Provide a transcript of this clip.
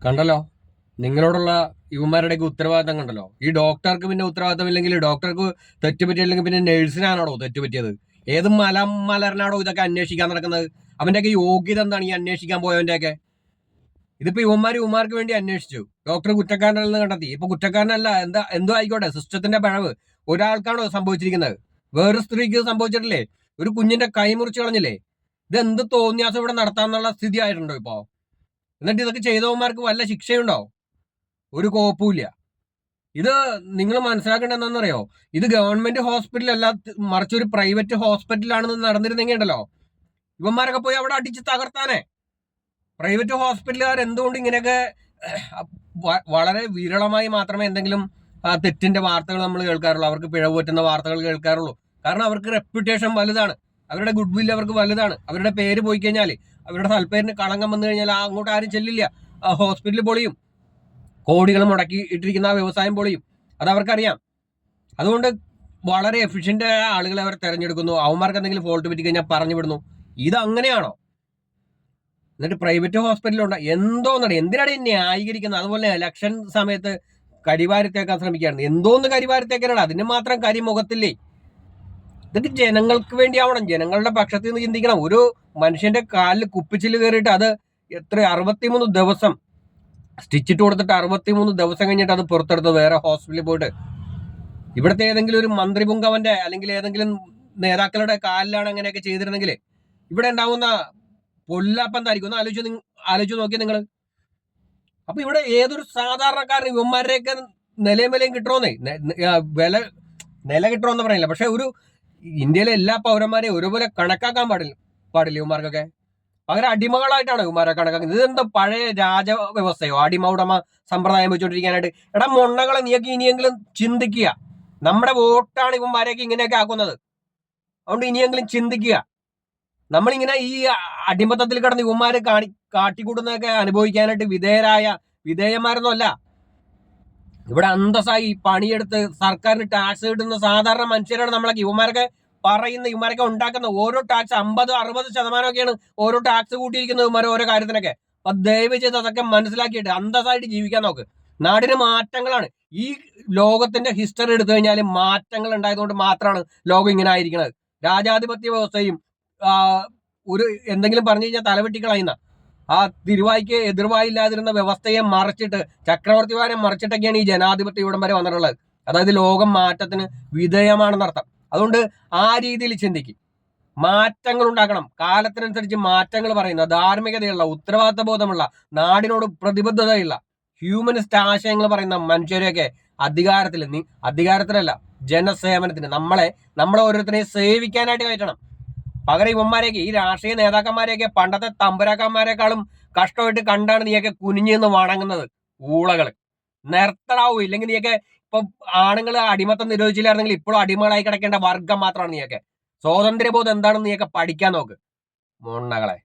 കണ്ടല്ലോ, നിങ്ങളോടുള്ള യുവമാരുടെയൊക്കെ ഉത്തരവാദിത്തം കണ്ടല്ലോ. ഈ ഡോക്ടർക്ക് പിന്നെ ഉത്തരവാദിത്തം ഇല്ലെങ്കിൽ, ഡോക്ടർക്ക് തെറ്റുപറ്റിയില്ലെങ്കിൽ പിന്നെ നഴ്സിനാണോ തെറ്റുപറ്റിയത്? ഏത് മലരനാണോ ഇതൊക്കെ അന്വേഷിക്കാൻ നടക്കുന്നത്? അവന്റെയൊക്കെ യോഗ്യത എന്താണ് ഈ അന്വേഷിക്കാൻ പോയവന്റെയൊക്കെ? ഇതിപ്പോ യുവമാർക്ക് വേണ്ടി അന്വേഷിച്ചു, ഡോക്ടർ കുറ്റക്കാരനല്ലെന്ന് കണ്ടെത്തി. ഇപ്പൊ കുറ്റക്കാരനല്ല, എന്തോ ആയിക്കോട്ടെ, സിസ്റ്റത്തിന്റെ പിഴവ് ഒരാൾക്കാണോ സംഭവിച്ചിരിക്കുന്നത്? വേറൊരു സ്ത്രീക്ക് സംഭവിച്ചിട്ടില്ലേ? ഒരു കുഞ്ഞിന്റെ കൈ മുറിച്ച് കളഞ്ഞില്ലേ? ഇത് എന്ത് തോന്നിയാസം ഇവിടെ നടത്താന്നുള്ള സ്ഥിതി ആയിട്ടുണ്ടോ ഇപ്പോ? എന്നിട്ട് ഇതൊക്കെ ചെയ്തവന്മാർക്ക് വല്ല ശിക്ഷയുണ്ടോ? ഒരു കോപ്പുമില്ല. ഇത് നിങ്ങൾ മനസ്സിലാക്കേണ്ട എന്താണെന്നറിയോ? ഇത് ഗവൺമെന്റ് ഹോസ്പിറ്റലല്ല, മറിച്ച് ഒരു പ്രൈവറ്റ് ഹോസ്പിറ്റലാണെന്ന് നടന്നിരുന്നെങ്കിൽ ഉണ്ടല്ലോ, ഇവന്മാരൊക്കെ പോയി അവിടെ അടിച്ച് തകർത്താനെ. പ്രൈവറ്റ് ഹോസ്പിറ്റലുകാർ എന്തുകൊണ്ട് ഇങ്ങനെയൊക്കെ വളരെ വിരളമായി മാത്രമേ എന്തെങ്കിലും തെറ്റിന്റെ വാർത്തകൾ നമ്മൾ കേൾക്കാറുള്ളൂ, അവർക്ക് പിഴവ് പറ്റുന്ന വാർത്തകൾ കേൾക്കാറുള്ളൂ. കാരണം അവർക്ക് റെപ്യൂട്ടേഷൻ വലുതാണ്, അവരുടെ ഗുഡ് വില്ല് അവർക്ക് വലുതാണ്. അവരുടെ പേര് പോയി കഴിഞ്ഞാൽ, അവരുടെ താല്പര്യത്തിന് കളങ്കം വന്നു കഴിഞ്ഞാൽ അങ്ങോട്ട് ആരും ചെല്ലില്ല. ഹോസ്പിറ്റൽ പൊളിയും, കോടികൾ മുടക്കി ഇട്ടിരിക്കുന്ന ആ വ്യവസായം പൊളിയും. അത് അവർക്കറിയാം. അതുകൊണ്ട് വളരെ എഫിഷ്യന്റ് ആയ ആളുകളെ അവർ തെരഞ്ഞെടുക്കുന്നു. അവന്മാർക്ക് എന്തെങ്കിലും ഫോൾട്ട് പറ്റി കഴിഞ്ഞാൽ പറഞ്ഞു വിടുന്നു. ഇത് അങ്ങനെയാണോ? എന്നിട്ട് പ്രൈവറ്റ് ഹോസ്പിറ്റലുണ്ട് എന്തോന്നാണ്, എന്തിനാണ് ഈ ന്യായീകരിക്കുന്നത്? അതുപോലെ ഇലക്ഷൻ സമയത്ത് കരിവാരിത്തേക്കാൻ ശ്രമിക്കുകയാണ്. എന്തോന്ന് കരിവാരിത്തേക്കാനാണ്? അതിന് മാത്രം കരി മുഖത്തില്ലേ? ഇതൊക്കെ ജനങ്ങൾക്ക് വേണ്ടിയാവണം, ജനങ്ങളുടെ പക്ഷത്തിൽ നിന്ന് ചിന്തിക്കണം. ഒരു മനുഷ്യന്റെ കാലിൽ കുപ്പിച്ചില് കയറിയിട്ട് അത് എത്ര 63 ദിവസം സ്റ്റിച്ചിട്ട് കൊടുത്തിട്ട് 63 ദിവസം കഴിഞ്ഞിട്ട് അത് പുറത്തെടുത്ത് വേറെ ഹോസ്പിറ്റലിൽ പോയിട്ട്. ഇവിടുത്തെ ഏതെങ്കിലും ഒരു മന്ത്രി പുങ്കവന്റെ അല്ലെങ്കിൽ ഏതെങ്കിലും നേതാക്കളുടെ കാലിലാണ് അങ്ങനെയൊക്കെ ചെയ്തിരുന്നെങ്കിൽ ഇവിടെ ഉണ്ടാവുന്ന പൊല്ലാപ്പം എന്തായിരിക്കും? ഒന്ന് ആലോചിച്ച് നോക്കിയാൽ നിങ്ങൾ. അപ്പൊ ഇവിടെ ഏതൊരു സാധാരണക്കാരൻ ഇവന്മാരെയൊക്കെ നിലയും വിലയും കിട്ടണമെന്നേ, നില കിട്ടണമെന്ന് പറയില്ല, പക്ഷെ ഒരു ഇന്ത്യയിലെ എല്ലാ പൗരന്മാരെയും ഒരുപോലെ കണക്കാക്കാൻ പാടില്ല ഇവന്മാർക്കൊക്കെ. പകരം അടിമകളായിട്ടാണ് ഇവന്മാരെ കണക്കാക്കുന്നത്. ഇതെന്താ പഴയ രാജവ്യവസ്ഥയോ, അടിമ ഉടമ സമ്പ്രദായം വെച്ചുകൊണ്ടിരിക്കാനായിട്ട്? എടാ മൊണ്ണകളെ, നീയൊക്കെ ഇനിയെങ്കിലും ചിന്തിക്കുക. നമ്മുടെ വോട്ടാണ് ഇവന്മാരെയൊക്കെ ഇങ്ങനെയൊക്കെ ആക്കുന്നത്. അതുകൊണ്ട് ഇനിയെങ്കിലും ചിന്തിക്കുക. നമ്മളിങ്ങനെ ഈ അടിമത്തത്തിൽ കിടന്ന് ഇവന്മാര് കാട്ടിക്കൂട്ടുന്നതൊക്കെ അനുഭവിക്കാനായിട്ട് വിധേയന്മാരൊന്നും അല്ല. ഇവിടെ അന്തസ്സായി പണിയെടുത്ത് സർക്കാരിന് ടാക്സ് കിട്ടുന്ന സാധാരണ മനുഷ്യരാണ് നമ്മളൊക്കെ. ഇവന്മാരൊക്കെ ഉണ്ടാക്കുന്ന ഓരോ ടാക്സ് 50-60% ഓരോ ടാക്സ് കൂട്ടിയിരിക്കുന്നത് ഇവന്മാർ ഓരോ കാര്യത്തിനൊക്കെ. അപ്പൊ ദയവ് ചെയ്ത് അതൊക്കെ മനസ്സിലാക്കിയിട്ട് അന്തസ്സായിട്ട് ജീവിക്കാൻ നോക്ക്. നാടിന് മാറ്റങ്ങളാണ്. ഈ ലോകത്തിന്റെ ഹിസ്റ്ററി എടുത്തു കഴിഞ്ഞാൽ മാറ്റങ്ങൾ ഉണ്ടായതുകൊണ്ട് മാത്രമാണ് ലോകം ഇങ്ങനെ ആയിരിക്കുന്നത്. രാജാധിപത്യ വ്യവസ്ഥയും ഒരു എന്തെങ്കിലും പറഞ്ഞു കഴിഞ്ഞാൽ തലവെട്ടിക്കളയുന്ന ആ തിരുവായിക്ക് എതിർവായില്ലാതിരുന്ന വ്യവസ്ഥയെ മറിച്ചിട്ട്, ചക്രവർത്തിമാരെ മറിച്ചിട്ടൊക്കെയാണ് ഈ ജനാധിപത്യ ഇവിടം വരെ വന്നിട്ടുള്ളത്. അതായത് ലോകം മാറ്റത്തിന് വിധേയമാണെന്നർത്ഥം. അതുകൊണ്ട് ആ രീതിയിൽ ചിന്തിക്കും. മാറ്റങ്ങൾ ഉണ്ടാക്കണം, കാലത്തിനനുസരിച്ച് മാറ്റങ്ങൾ പറയുന്ന, ധാർമ്മികതയുള്ള, ഉത്തരവാദിത്ത ബോധമുള്ള, നാടിനോട് പ്രതിബദ്ധതയുള്ള, ഹ്യൂമനിസ്റ്റ് ആശയങ്ങൾ പറയുന്ന മനുഷ്യരെയൊക്കെ അധികാരത്തിലല്ല, ജനസേവനത്തിന്, നമ്മളെ ഓരോരുത്തരെയും സേവിക്കാനായിട്ട് കയറ്റണം. പകരം ഇവന്മാരെയൊക്കെ, ഈ രാഷ്ട്രീയ നേതാക്കന്മാരെയൊക്കെ പണ്ടത്തെ തമ്പുരാക്കന്മാരെക്കാളും കഷ്ടമായിട്ട് കണ്ടാണ് നീയൊക്കെ കുനിഞ്ഞെന്ന് വണങ്ങുന്നത്. ഊളകള് നിർത്തടാവൂ. ഇല്ലെങ്കിൽ നീയൊക്കെ ഇപ്പൊ ആണുങ്ങൾ അടിമത്തം നിരോധിച്ചില്ലായിരുന്നെങ്കിൽ ഇപ്പോഴും അടിമകളായി കിടക്കേണ്ട വർഗം മാത്രമാണ് നീയൊക്കെ. സ്വാതന്ത്ര്യബോധം എന്താണെന്ന് നീയൊക്കെ പഠിക്കാൻ നോക്ക്, മൊണ്ണകളെ.